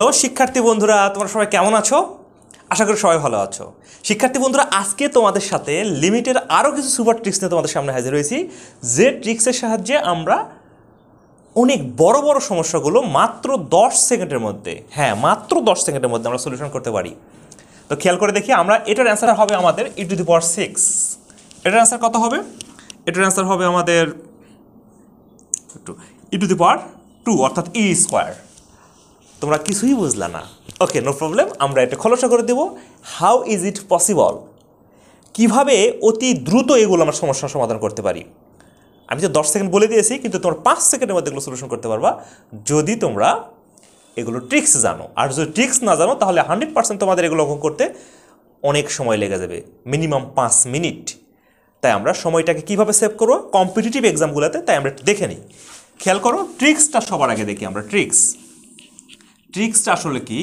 Hello শিক্ষার্থী বন্ধুরা, তোমরা সবাই কেমন আছো? আশা করি সবাই ভালো আছো। শিক্ষার্থী বন্ধুরা, আজকে তোমাদের সাথে লিমিটের আরও কিছু সুপার ট্রিক্স নিয়ে তোমাদের সামনে হাজির হয়েছি, যে ট্রিক্সের সাহায্যে আমরা অনেক বড় বড় সমস্যাগুলো মাত্র 10 সেকেন্ডের মধ্যে, মাত্র 10 সেকেন্ডের মধ্যে আমরা সলিউশন করতে পারি। তো খেয়াল করে দেখি, আমরা এটার অ্যান্সার হবে আমাদের e⁻6। এটার অ্যান্সার কত হবে? এটার অ্যান্সার হবে আমাদের e⁻2 অর্থাৎ e²। তোমরা কিছুই বুঝলা না, ওকে, নো প্রবলেম। আমরা এটা খোলাসা করে দেব। হাউ ইজ ইট পসিবল, কীভাবে অতি দ্রুত এগুলো আমরা সমস্যার সমাধান করতে পারি। আমি তো 10 সেকেন্ড বলে দিয়েছি, কিন্তু তোমরা 5 সেকেন্ডের মধ্যে এগুলো সলিউশন করতে পারবা যদি তোমরা এগুলো ট্রিক্স জানো। আর যদি ট্রিক্স না জানো তাহলে 100% তোমাদের এগুলো অঙ্কন করতে অনেক সময় লেগে যাবে, মিনিমাম 5 মিনিট। তাই আমরা সময়টাকে কীভাবে সেভ করবো কম্পিটিটিভ এক্সামগুলোতে, তাই আমরা দেখে নিই। খেয়াল করো, ট্রিক্সটা সবার আগে দেখি আমরা। ট্রিক্সটা আসলে কি?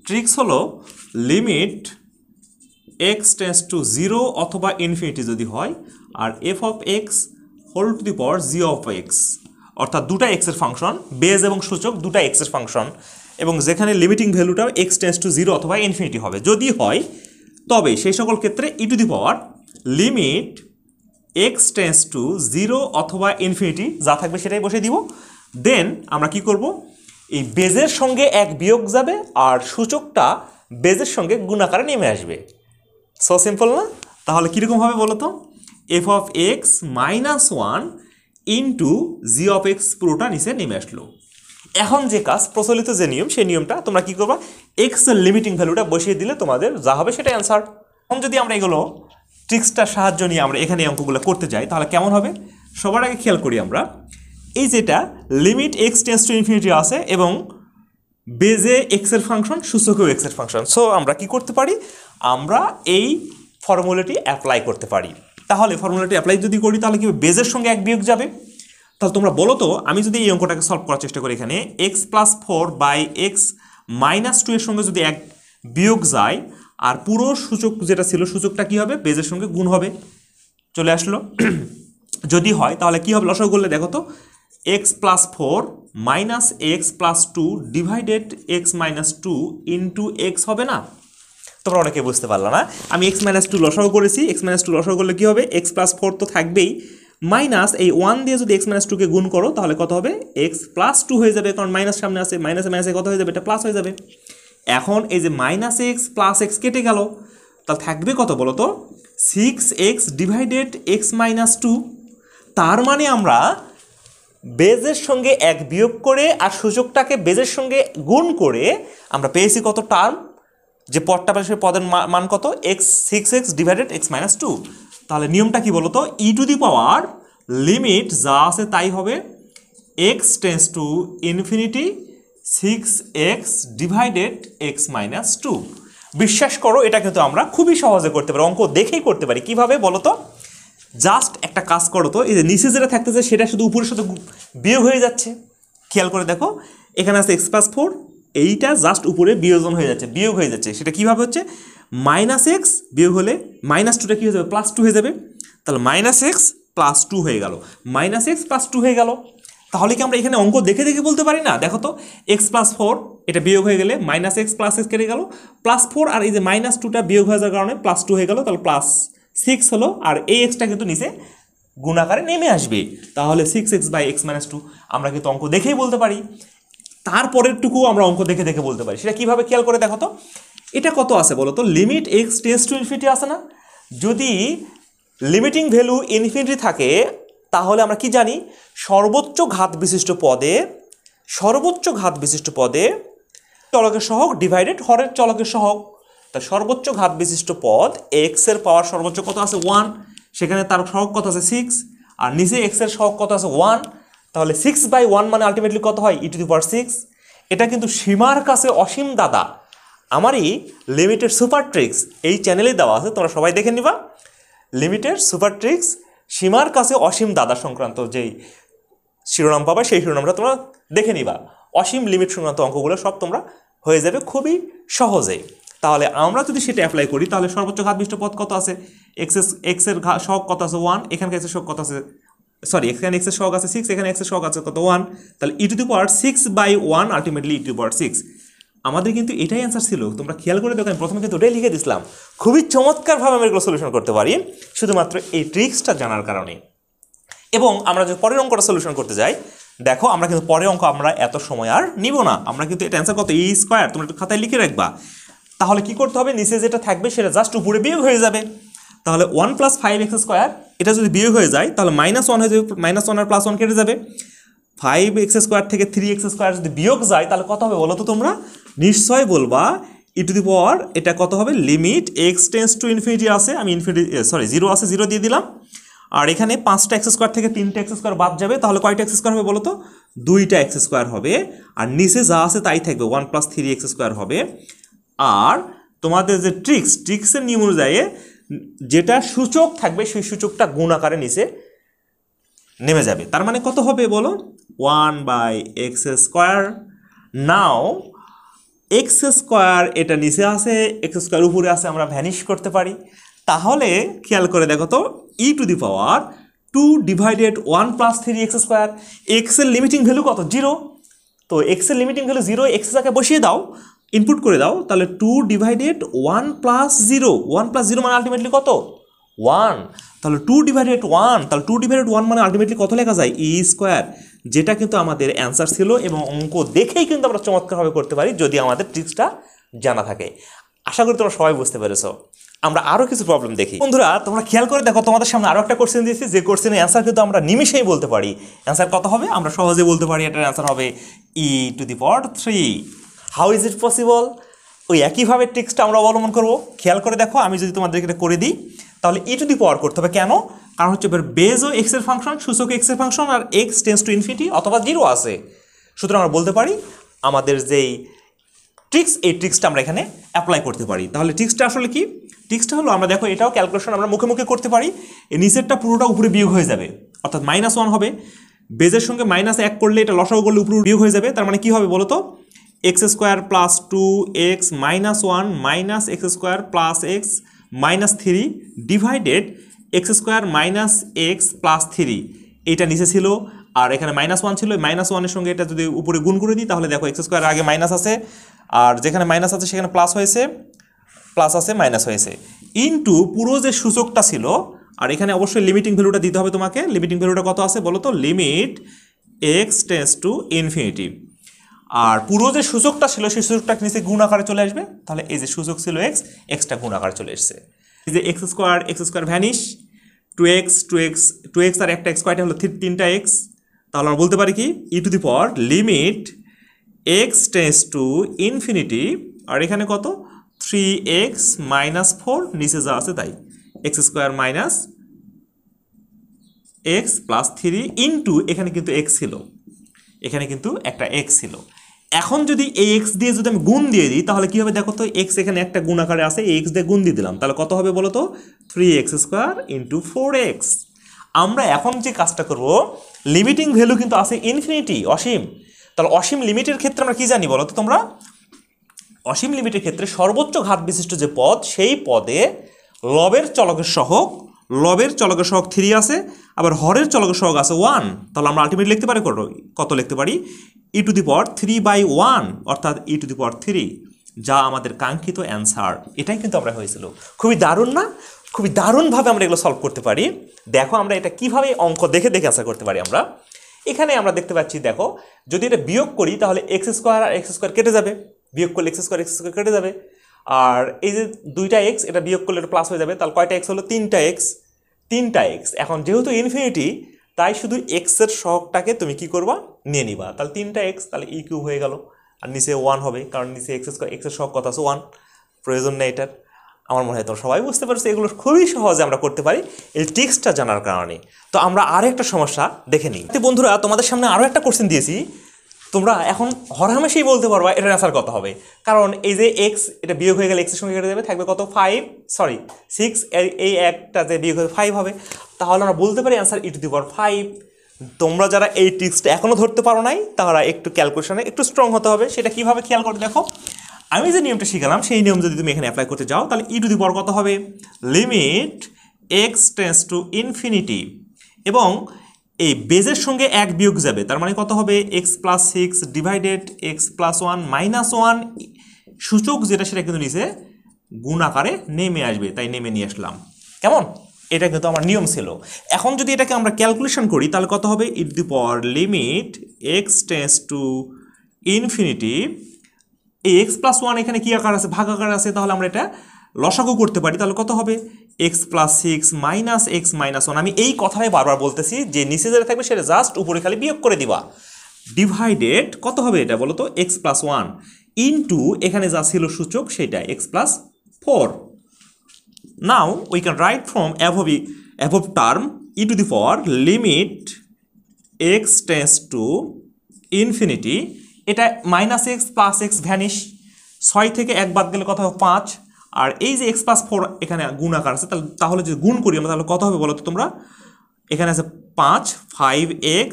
ট্রিক্স হলো লিমিট x টেন্ডস টু 0 অথবা ইনফিনিটি যদি হয়, আর f(x) whole to the power g(x), অর্থাৎ দুটা x এর ফাংশন, বেজ এবং সূচক দুটা x এর ফাংশন, এবং যেখানে লিমিটিং ভ্যালুটা x টেন্ডস টু 0 অথবা ইনফিনিটি হবে। যদি হয় তবে সেই সকল ক্ষেত্রে লিমিট x টেন্ডস টু 0 অথবা ইনফিনিটি যা থাকবে সেটাই বসে দিব। দেন আমরা কি করব, এই বেজের সঙ্গে 1 বিয়োগ যাবে আর সূচকটা বেজের সঙ্গে গুণাকারে নেমে আসবে। সো সিম্পল না? তাহলে কীরকম হবে বলো তো? f(x) -1 ইন্টু g(x) পুরোটা নিচে নেমে আসলো। এখন যে কাজ, প্রচলিত যে নিয়ম, সেই নিয়মটা তোমরা কি করবা, x এর লিমিটিং ভ্যালুটা বসিয়ে দিলে তোমাদের যা হবে সেটাই অ্যান্সার। এখন যদি আমরা এগুলো ট্রিক্সটার সাহায্য নিয়ে আমরা এখানে অঙ্কগুলো করতে যাই তাহলে কেমন হবে? সবার আগে খেয়াল করি আমরা, এই যেটা limit x tends to infinity আছে এবং বেজে x এর ফাংশন, সূচকেও x এর ফাংশন। সো আমরা কি করতে পারি, আমরা এই ফর্মুলাটি অ্যাপ্লাই করতে পারি। তাহলে ফর্মুলাটি অ্যাপ্লাই যদি করি তাহলে কি বেজের সঙ্গে 1 বিয়োগ যাবে। তাহলে তোমরা বলো তো, আমি যদি এই অঙ্কটাকে সলভ করার চেষ্টা করি, এখানে x+4/x -2 এর সঙ্গে যদি 1 বিয়োগ যায়, আর পুরো সূচক যেটা ছিল সূচকটা কি হবে, বেজের সঙ্গে গুণ হবে। চলে আসলো। যদি হয় তাহলে কি হবে, লসাগু করলে দেখো তো, x+4 - x+2 divided x -2 into x হবে না? তোমরা অনেকে বুঝতে পারলো না। আমি x -2 লসাগু করেছি, x -2 লসাগু করলে কি হবে, x+4 তো থাকবেই, মাইনাস এই 1 দিয়ে যদি x -2 কে গুণ করো তাহলে কত হবে, x+2 হয়ে যাবে, কারণ মাইনাস সামনে আছে, মাইনাসে মাইনাসে কত হয়ে যাবে, এটা প্লাস হয়ে যাবে। এখন এই যে -x + x কেটে গেল, তাহলে থাকবে কত বলো তো, 6x ডিভাইডেড x -2। তার মানে আমরা বেজের সঙ্গে 1 বিয়োগ করে আর সূচকটাকে বেজের সঙ্গে গুণ করে আমরা পেয়েছি কত টার্ম, যে পদটা পাশে পদের মান কত, 6x ডিভাইডেড x -2। তাহলে নিয়মটা কি বলো তো, e⁻, লিমিট যা আছে তাই হবে, x tends to infinity 6x divided x -2। বিশ্বাস করো, এটা কিন্তু আমরা খুবই সহজে করতে পারি, অঙ্ক দেখেই করতে পারি। কিভাবে বলো তো? জাস্ট একটা কাজ করো তো, এই যে নিচে যেটা থাকতেছে সেটা শুধু উপরের সাথে বিয়োগ হয়ে যাচ্ছে। খেয়াল করে দেখো, এখানে আছে x+4, এইটা জাস্ট উপরে বিয়োজন হয়ে যাচ্ছে, বিয়োগ হয়ে যাচ্ছে। সেটা কীভাবে হচ্ছে, -x বিয়োগ হলে -2টা কী হয়ে যাবে, +2 হয়ে যাবে। তাহলে -x +2 হয়ে গেল, -x +2 হয়ে গেল। তাহলে কি আমরা এখানে অঙ্ক দেখে দেখে বলতে পারি না? দেখো তো, x+4 এটা বিয়োগ হয়ে গেলে -x +x কেটে গেল, +4 আর এই যে -2টা বিয়োগ হয়ে যাওয়ার কারণে +2 হয়ে গেল, তাহলে +6 হলো। আর এই এক্সটা কিন্তু নিচে গুণাকারে নেমে আসবে। তাহলে 6x/x -2 আমরা কিন্তু অঙ্ক দেখেই বলতে পারি। তারপরেরটুকু আমরা অঙ্ক দেখে দেখে বলতে পারি। সেটা কীভাবে, খেয়াল করে দেখো তো, এটা কত আছে বলো তো, limit x tends to infinity আছে না? যদি লিমিটিং ভ্যালু ইনফিনিটি থাকে তাহলে আমরা কি জানি, সর্বোচ্চ ঘাত বিশিষ্ট পদে চলকের সহগ ডিভাইডেড হরের চলকের সহগ। তা সর্বোচ্চ ঘাত বিশিষ্ট পদ x এর পাওয়ার সর্বোচ্চ কত আছে, 1, সেখানে তার সহগ কত আছে, 6, আর নিচে x এর সহগ কত আছে, 1। তাহলে 6/1 মানে আলটিমেটলি কত হয়, e⁻6। এটা কিন্তু সীমার কাছে অসীম দাদা। আমারই লিমিটের সুপার ট্রিক্স এই চ্যানেলেই দেওয়া আছে, তোমরা সবাই দেখে নিবা। লিমিটের সুপার ট্রিক্স, সীমার কাছে অসীম দাদা সংক্রান্ত যেই শিরোনাম পাবা, সেই শিরোনামটা তোমরা দেখে নিবা। অসীম লিমিট সংক্রান্ত অঙ্কগুলো সব তোমরা হয়ে যাবে খুবই সহজেই। তাহলে আমরা যদি সেটা অ্যাপ্লাই করি তাহলে সর্বোচ্চ ঘাত বিশিষ্ট পদ কত আছে, x এর সহগ কত আছে, 1, এখানকার x এর সহগ কত আছে, সরি এখানে এক্সের সহগ আছে 6, এখানে এক্সের সহগ আছে কত 1, তাহলে e⁻6/1 আলটিমেটলি e⁻6। আমাদের কিন্তু এটাই অ্যান্সার ছিল। তোমরা খেয়াল করে দেখো, আমি প্রথমে কিন্তু ওটাই লিখে দিছিলাম। খুবই চমৎকারভাবে আমরা এগুলো সলিউশন করতে পারি শুধুমাত্র এই ট্রিক্সটা জানার কারণে। এবং আমরা যদি পরের অঙ্কটা সলিউশন করতে যাই, দেখো আমরা কিন্তু পরের অঙ্ক আমরা এত সময় আর নিব না। আমরা কিন্তু এটা অ্যান্সার কত e², তোমরা একটু খাতায় লিখে রাখবা। তাহলে কি করতে হবে, নিচে যেটা থাকবে সেটা জাস্ট উপরে বিয়োগ হয়ে যাবে। তাহলে 1 + 5x² এটা যদি বিয়োগ হয়ে যায় তাহলে -1 হয়ে যাবে, -1 আর +1 কেটে যাবে। 5x² থেকে 3x² যদি বিয়োগ যায় তাহলে কত হবে বলো তো তোমরা? নিশ্চয় বলবা e⁻, এটা কত হবে, limit x tends to infinity আছে, আমি ইনফিনিটি সরি 0 আছে 0 দিয়ে দিলাম। আর এখানে 5টা x² থেকে 3টা x² বাদ যাবে, তাহলে কয়টা x² হবে বলো তো? 2টা x² হবে। আর নিচে যা আছে তাই থাকবে, 1 + 3x² হবে। আর তোমাদের যে ট্রিক্সের নিয়ম অনুযায়ী যেটা সূচক থাকবে সেই সূচকটা গুণ আকারে নিচে নেমে যাবে। তার মানে কত হবে বলো? 1/x²। নাও x² এটা নিচে আছে, x² উপরে আছে, আমরা ভ্যানিশ করতে পারি। তাহলে খেয়াল করে দেখো তো, e⁻2 / 1 + 3x², x এর লিমিটিং ভ্যালু কত? 0। তো x এর লিমিটিং ভ্যালু 0, x এর বসিয়ে দাও, ইনপুট করে দাও, তাহলে 2 / 1 + 0, 1 + 0 মানে আলটিমেটলি কত? 1। তাহলে 2 / 1, তাহলে 2 / 1 মানে আলটিমেটলি কত লেখা যায়? e², যেটা কিন্তু আমাদের অ্যান্সার ছিল। এবং অঙ্ক দেখেই কিন্তু আমরা চমৎকারভাবে করতে পারি যদি আমাদের ট্রিক্সটা জানা থাকে। আশা করি তোমরা সবাই বুঝতে পেরেছো। আমরা আরও কিছু প্রবলেম দেখি। বন্ধুরা তোমরা খেয়াল করে দেখো, তোমাদের সামনে আরও একটা কোশ্চেন দিয়েছি, যে কোশ্চেনের অ্যান্সার কিন্তু আমরা নিমিশেই বলতে পারি। অ্যান্সার কত হবে আমরা সহজে বলতে পারি, এটার অ্যান্সার হবে e⁻3। How is it possible? ওই একইভাবে ট্রিক্সটা আমরা অবলম্বন করবো। খেয়াল করে দেখো, আমি যদি তোমাদেরকে এটা করে দিই তাহলে e⁻ করতে হবে। কেন? কারণ হচ্ছে বেজও x এর ফাংশন, সূচক x এর ফাংশন, আর x টেন্ডস টু ইনফিনিটি অথবা 0 আছে। সুতরাং আমরা বলতে পারি আমাদের যেই ট্রিক্স, এই ট্রিক্সটা আমরা এখানে অ্যাপ্লাই করতে পারি। তাহলে ট্রিক্সটা আসলে কি? ট্রিক্সটা হলো, আমরা দেখো এটাও ক্যালকুলেশন আমরা মুখে মুখে করতে পারি। এই নিচেরটা পুরোটা উপরে বিয়োগ হয়ে যাবে, অর্থাৎ -1 হবে। বেজের সঙ্গে -1 করলে এটা লসাগু করলে উপরে বিয়োগ হয়ে যাবে। তার মানে কি হবে বলো তো? x² + 2x - 1 - x² + x - 3 divided x² - x + 3, এটা নিচে ছিল। আর এখানে -1 ছিল, -1 এর সঙ্গে এটা যদি উপরে গুণ করে দিই তাহলে দেখো x² আগে মাইনাস আছে, আর যেখানে মাইনাস আছে সেখানে প্লাস হয়েছে, প্লাস আছে মাইনাস হয়েছে, ইনটু পুরো যে সূচকটা ছিল। আর এখানে অবশ্যই লিমিটিং ভ্যালুটা দিতে হবে তোমাকে। লিমিটিং ভ্যালুটা কত আছে বলো তো? Limit x tends to infinity. আর পুরো যে সূচকটা ছিল সেই সূচকটা নিচে গুণ আকারে চলে আসবে। তাহলে এই যে সূচক ছিল x, xটা গুণ আকারে চলে এসেছে। এই যে x² ভ্যানিশ, 2x আর একটা x, কয়টা হলো? 3টা x। তাহলে আমরা বলতে পারি কি, e⁻, limit x tends to infinity, আর এখানে কত? 3x - 4, নিচে যা আছে তাই, x² - x + 3 ইনটু, এখানে কিন্তু x ছিল, এখানে কিন্তু একটা x ছিল। এখন যদি এই x দিয়ে যদি আমি গুণ দিয়ে দিই তাহলে কি হবে দেখো তো? x এখানে একটা গুণ আকারে আছে, এই x দিয়ে গুণ দিয়ে দিলাম, তাহলে কত হবে বলো তো? 3x² × 4x। আমরা এখন যে কাজটা করব, লিমিটিং ভ্যালু কিন্তু আছে ইনফিনিটি, অসীম। তাহলে অসীম লিমিটের ক্ষেত্রে আমরা কি জানি বলো তো তোমরা? অসীম লিমিটের ক্ষেত্রে সর্বোচ্চ ঘাত বিশিষ্ট যে পদ, সেই পদে লবের চলকের সহগ 3 আছে, আবার হরের চলকের সহগ আছে 1। তাহলে আমরা আলটিমেটলি লিখতে পারি কত লিখতে পারি? e⁻3/1, অর্থাৎ e⁻3, যা আমাদের কাঙ্ক্ষিত অ্যান্সার। এটাই কিন্তু আমরা হয়েছিল। খুবই দারুণ না? খুবই দারুণভাবে আমরা এগুলো সলভ করতে পারি। দেখো আমরা এটা কিভাবে অঙ্ক দেখে দেখে অ্যান্সার করতে পারি। আমরা এখানে আমরা দেখতে পাচ্ছি, দেখো যদি এটা বিয়োগ করি তাহলে x² আর x² কেটে যাবে, বিয়োগ করলে x² কেটে যাবে। আর এই যে 2টা x, এটা বিয়োগ করলে এটা প্লাস হয়ে যাবে। তাহলে কয়টা x হলো? 3টা x। এখন যেহেতু ইনফিনিটি, তাই শুধু x এর সহগটাকে তুমি কি করবা? নিয়ে নিবা। তাহলে 3টা x, তাহলে e³ হয়ে গেল। আর নিচে 1 হবে, কারণ নিচে x² x এর সহগ কত আছে? 1। প্রয়োজন নেই এটার। আমার মনে হয় তোমরা সবাই বুঝতে পারছো, এগুলো খুবই সহজে আমরা করতে পারি এই ট্রিক্সটা জানার কারণে। তো আমরা আরও একটা সমস্যা দেখে নিই। বন্ধুরা তোমাদের সামনে আরও একটা কোশ্চেন দিয়েছি, তোমরা এখন হরহামেশাই বলতে পারবা এটার অ্যান্সার কত হবে। কারণ এই যে x, এটা বিয়োগ হয়ে গেলে x এর সঙ্গে কেটে যাবে, থাকবে কত? 6, এই একটাতে বিয়োগ হয়ে 5 হবে। তাহলে আমরা বলতে পারি অ্যান্সার e⁻5। তোমরা যারা এই ট্রিক্সটা এখনও ধরতে পারো নাই, তারা একটু ক্যালকুলেশনে একটু স্ট্রং হতে হবে। সেটা কীভাবে খেয়াল করে দেখো, আমি যে নিয়মটা শিখালাম সেই নিয়ম যদি তুমি এখানে অ্যাপ্লাই করতে যাও তাহলে e⁻ কত হবে? Limit x tends to infinity, এবং এই বেজের সঙ্গে 1 বিয়োগ যাবে, তার মানে কত হবে x+6 ডিভাইডেড x+1 -1, সূচক যেটা সেটা কিন্তু নিচে গুণ আকারে নেমে আসবে, তাই নেমে নিয়ে আসলাম। কেমন? এটা কিন্তু আমার নিয়ম ছিল। এখন যদি এটাকে আমরা ক্যালকুলেশন করি তাহলে কত হবে limit x tends to infinity, এই x+1 এখানে কি আকার আছে, ভাগ আকার আছে, তাহলে আমরা এটা লসাগু করতে পারি। তাহলে কত হবে x+6 - x - 1। আমি এই কথাটাই বারবার বলতেছি যে নিচে যেটা থাকবে সেটা জাস্ট উপরে খালি বিয়োগ করে দিবা, ডিভাইডেড কত হবে এটা বলো তো x+1 ইনটু এখানে যা ছিল সূচক সেটা x+4। Now we can write from above term limit x tends to infinity, এটা -x + x ভ্যানিশ, 6 থেকে 1 বাদ গেলে কত হবে 5, আর এই যে x+4 এখানে গুণ আকার আছে, তাহলে যদি গুণ করি আমরা তাহলে কত হবে বলো তো তোমরা, এখানে আছে 5 5x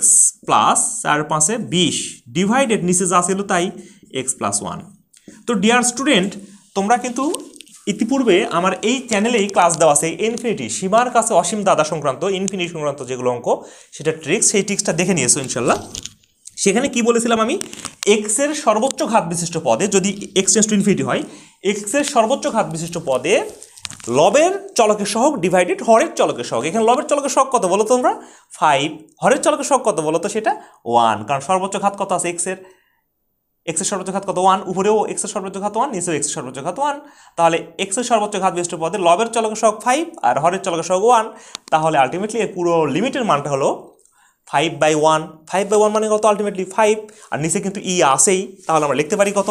প্লাস 4 5 20 ডিভাইডেড নিচে যা ছিল তাই x+1। তো ডিয়ার স্টুডেন্ট, তোমরা কিন্তু ইতিপূর্বে আমার এই চ্যানেলেই ক্লাস দেওয়া আছে ইনফিনিটি, সীমার কাছে অসীম দাদা সংক্রান্ত ইনফিনিটি সংক্রান্ত যেগুলো অঙ্ক, সেটা ট্রিক্স, সেই ট্রিক্সটা দেখে নিয়েছো ইনশাল্লাহ। সেখানে কি বলেছিলাম আমি, x এর সর্বোচ্চ ঘাত বিশিষ্ট পদে যদি x টেন্ডস টু ইনফিনিটি হয়, x এর সর্বোচ্চ ঘাত বিশিষ্ট পদে লবের চলকের সহগ ডিভাইডেড হরের চলকের সহগ। এখানে লবের চলকের সহগ কত বলো তোমরা 5, হরের চলকের সহগ কত বলো তো সেটা 1, কারণ সর্বোচ্চ ঘাত কত আছে x এর সর্বোচ্চ ঘাত কত 1, উপরেও x এর সর্বোচ্চ ঘাত 1, নিচেও x এর সর্বোচ্চ ঘাত 1, তাহলে x এর সর্বোচ্চ ঘাত বিশিষ্ট পদে লবের চলকের সহগ 5 আর হরের চলকের সহগ 1, তাহলে আলটিমেটলি এর পুরো লিমিটের মানটা হলো 5/1। 5/1 মানে কত আলটিমেটলি 5, আর নিচে কিন্তু ই আসেই, তাহলে আমরা লিখতে পারি কত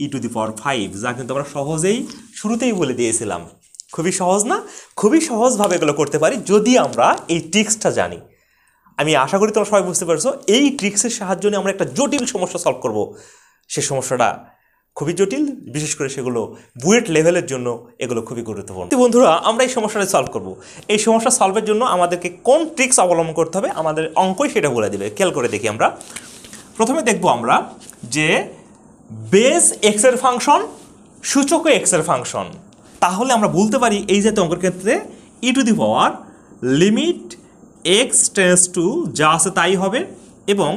e⁵, যা কিন্তু আমরা সহজেই শুরুতেই বলে দিয়েছিলাম। খুবই সহজ না? খুবই সহজভাবে এগুলো করতে পারি যদি আমরা এই ট্রিক্সটা জানি। আমি আশা করি তোমরা সবাই বুঝতে পারছো, এই ট্রিক্সের সাহায্যে নিয়ে আমরা একটা জটিল সমস্যা সলভ করব। সে সমস্যাটা খুবই জটিল, বিশেষ করে সেগুলো বুয়েট লেভেলের জন্য এগুলো খুবই গুরুত্বপূর্ণ। বন্ধুরা, আমরা এই সমস্যাটা সলভ করব। এই সমস্যা সলভের জন্য আমাদেরকে কোন ট্রিক্স অবলম্বন করতে হবে আমাদের অঙ্কই সেটা বলে দেবে। খেয়াল করে দেখি, আমরা প্রথমে দেখব আমরা যে বেস এক্স এর ফাংশন, সূচক এক্স এর ফাংশন, তাহলে আমরা বলতে পারি এই জাতীয় অঙ্কের ক্ষেত্রে লিমিট এক্স টেন্ডস টু যা আছে তাই হবে, এবং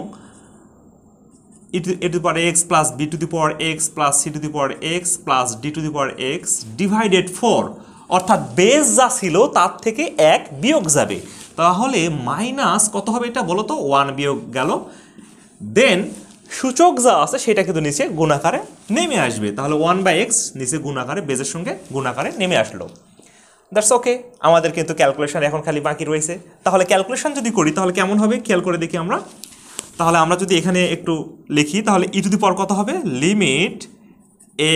a⁴x plus b⁴x plus c⁴x plus d⁴x divided 4, অর্থাৎ বেস যা ছিল তার থেকে 1 বিয়োগ যাবে, তাহলে মাইনাস কত হবে এটা বলো তো 1 বিয়োগ গেল, দেন সূচক যা আছে সেটা কিন্তু নিচে গুণাকারে নেমে আসবে, তাহলে 1/x নিচে গুণাকারে বেজের সঙ্গে গুণাকারে নেমে আসলো। দ্যাটস ওকে, আমাদের কিন্তু ক্যালকুলেশন এখন খালি বাকি রয়েছে। তাহলে ক্যালকুলেশন যদি করি তাহলে কেমন হবে খেয়াল করে দেখি আমরা। তাহলে আমরা যদি এখানে একটু লিখি তাহলে কত হবে লিমিট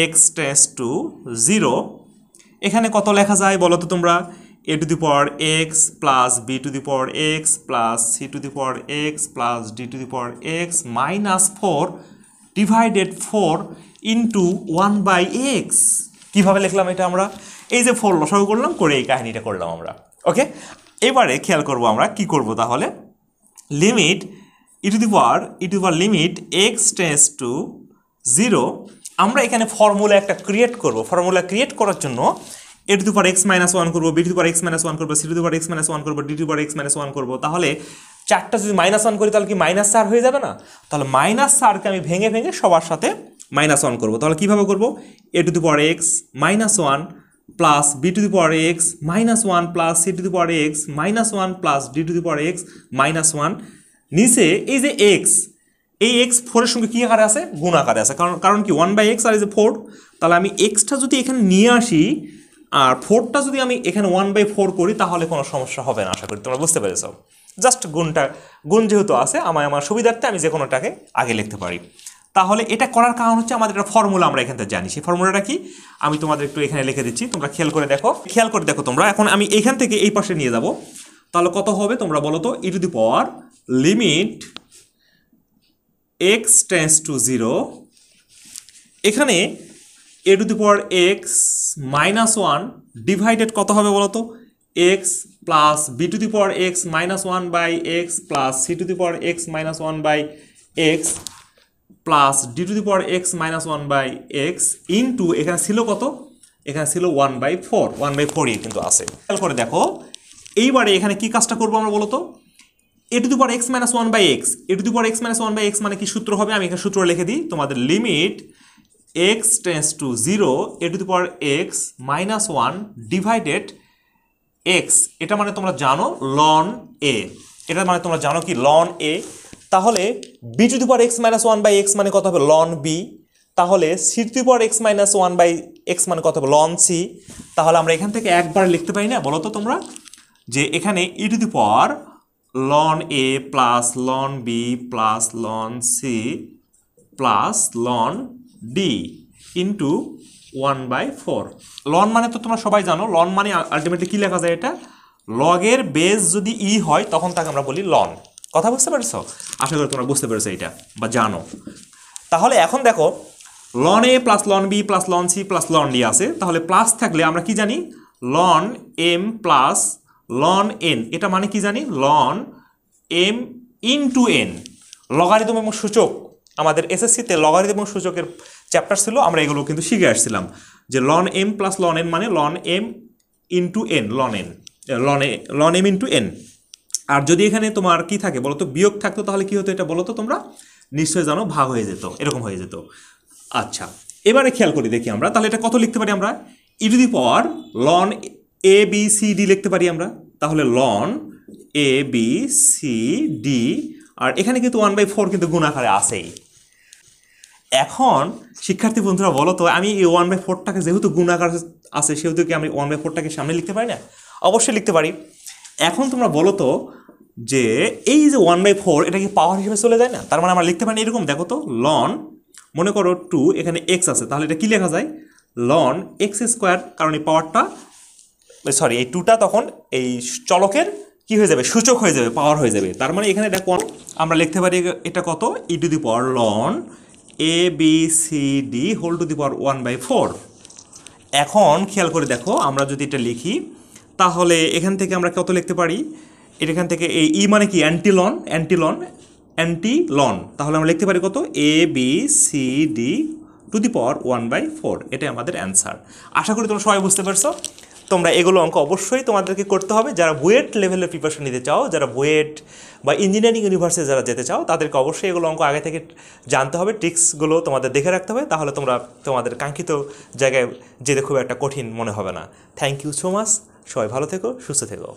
x টেন্ডস টু 0, এখানে কত লেখা যায় বলো তো তোমরা, a⁴x plus b⁴x plus c⁴x plus d⁴x -4 divided 4 into 1/x। কীভাবে লিখলাম এটা আমরা, এই যে 4 লসাগু করলাম, করে এই কাহিনীটা করলাম আমরা। ওকে, এবারে খেয়াল করব আমরা কি করব, তাহলে limit limit x tends two 0, আমরা এখানে ফর্মুলা একটা ক্রিয়েট করব। ফর্মুলা ক্রিয়েট করার জন্য a⁴x - 1 করব, b⁴x - 1 করব, c⁴x - 1 করব, d⁴x - 1 করব, তাহলে 4টা যদি -1 করি তাহলে কি -4 হয়ে যাবে না? তাহলে -4কে আমি ভেঙে ভেঙে সবার সাথে -1 করব। তাহলে কীভাবে করব, a⁴x - 1 plus b⁴x - 1 plus c⁴x - 1 plus d⁴x - 1, নিচে এই যে x, এই x 4-এর সঙ্গে কী আকারে আছে, গুণ আকারে আছে, কারণ কি 1/x আর এই যে 4, তাহলে আমি xটা যদি এখানে নিয়ে আসি আর 4টা যদি আমি এখানে 1/4 করি তাহলে কোনো সমস্যা হবে না, আশা করি তোমরা বুঝতে পেরেছ। জাস্ট গুণ যেহেতু আছে, আমার সুবিধার্থে আমি যে কোনোটাকে আগে লিখতে পারি। তাহলে এটা করার কারণ হচ্ছে আমাদের একটা ফর্মুলা আমরা এখান থেকে জানি। সেই ফর্মুলাটা কি আমি তোমাদের একটু এখানে লিখে দিচ্ছি, তোমরা খেয়াল করে দেখো তোমরা। এখন আমি এখান থেকে এই পাশে নিয়ে যাব, তাহলে কত হবে তোমরা বলো তো, লিমিট x টেন্ডস টু 0, এখানে a⁴x - 1 ডিভাইডেড কত হবে বলো তো, x plus b⁴x - 1/x plus c⁴x - 1/x plus d⁴x - 1/x into এখানে ছিল কত, এখানে ছিল 1/4 কিন্তু আছে। খেয়াল করে দেখো, এইবারে এখানে কি কাজটা করবো আমরা বলো তো, a to the power x minus one by x, a to the power x minus one by x মানে কি সূত্র হবে, আমি এখানে সূত্র লিখে দিই তোমাদের, limit x tends to zero A to the power x minus one divided x, এটা মানে তোমরা জানো লন এ, এটা মানে তোমরা জানো কি লন এ। তাহলে b to the power x minus one by x মানে কত হবে লন বি, তাহলে c to the power x minus one by x মানে কত হবে লন সি। তাহলে আমরা এখান থেকে একবার লিখতে পারি না, বলো তো তোমরা, যে এখানে e to the power ln a plus ln b plus ln c plus ln d into 1/4। Ln মানে তো তোমরা সবাই জানো, লন মানে আলটিমেটলি কি লেখা যায়, এটা লগের বেস যদি ই হয় তখন তাকে আমরা বলি লন। কথা বুঝতে পেরেছ? আশা করি তোমরা বুঝতে পেরেছো এটা বা জানো। তাহলে এখন দেখো ln a plus ln b plus ln c plus ln d আছে, তাহলে প্লাস থাকলে আমরা কি জানি ln m plus ln n, এটা মানে কি জানি ln m into n. Logarithm এবং সূচক, আমাদের এসএসসিতে লগারিদম এবং সূচকের চ্যাপ্টার ছিল, আমরা এগুলো কিন্তু শিখে আসছিলাম যে ln m plus ln n মানে ln m into n, ln n ln m into n. আর যদি এখানে তোমার কি থাকে বলো তো, বিয়োগ থাকতো, তাহলে কি হতো এটা বলো তো তোমরা, নিশ্চয়ই জানো, ভাগ হয়ে যেত, এরকম হয়ে যেত। আচ্ছা এবারে খেয়াল করি দেখি আমরা, তাহলে এটা কত লিখতে পারি আমরা, e to the power ln a b c d লিখতে পারি আমরা। তাহলে ln a b c d, আর এখানে কিন্তু 1/4 কিন্তু গুণ আকারে আসেই। এখন শিক্ষার্থী বন্ধুরা বলো তো, আমি এই 1/4টাকে যেহেতু গুণ আকার আছে সেহেতু কি আমি 1/4টাকে সামনে লিখতে পারি না? অবশ্যই লিখতে পারি। এখন তোমরা বলো তো যে এই যে 1/4 এটা কি পাওয়ার হিসেবে চলে যায় না? তার মানে আমরা লিখতে পারি এরকম, দেখো তো লন, মনে করো 2, এখানে এক্স আছে, তাহলে এটা কি লেখা যায় লন এক্স স্কোয়ার, কারণ এই পাওয়ারটা সরি এই 2টা তখন এই চলকের কি হয়ে যাবে, সূচক হয়ে যাবে, পাওয়ার হয়ে যাবে। তার মানে এখানে এটা কোন আমরা লিখতে পারি এটা কত, e to the power ln a b c d whole to the power 1/4। এখন খেয়াল করে দেখো আমরা যদি এটা লিখি তাহলে এখান থেকে আমরা কত লিখতে পারি, এখান থেকে এই ই মানে কি অ্যান্টিলন, অ্যান্টিলন, তাহলে আমরা লিখতে পারি কত a b c d to the power 1/4, এটাই আমাদের অ্যান্সার। আশা করি তোমরা সবাই বুঝতে পারছো। তোমরা এগুলো অঙ্ক অবশ্যই তোমাদেরকে করতে হবে, যারা বুয়েট লেভেলের প্রিপারেশন নিতে চাও, যারা বুয়েট বা ইঞ্জিনিয়ারিং ইউনিভার্সিটি যারা যেতে চাও, তাদেরকে অবশ্যই এগুলো অঙ্ক আগে থেকে জানতে হবে, ট্রিক্সগুলো তোমাদের দেখে রাখতে হবে, তাহলে তোমরা তোমাদের কাঙ্ক্ষিত জায়গায় যেতে খুব একটা কঠিন মনে হবে না। থ্যাংক ইউ সো মাচ, সবাই ভালো থেকো, সুস্থ থেকো।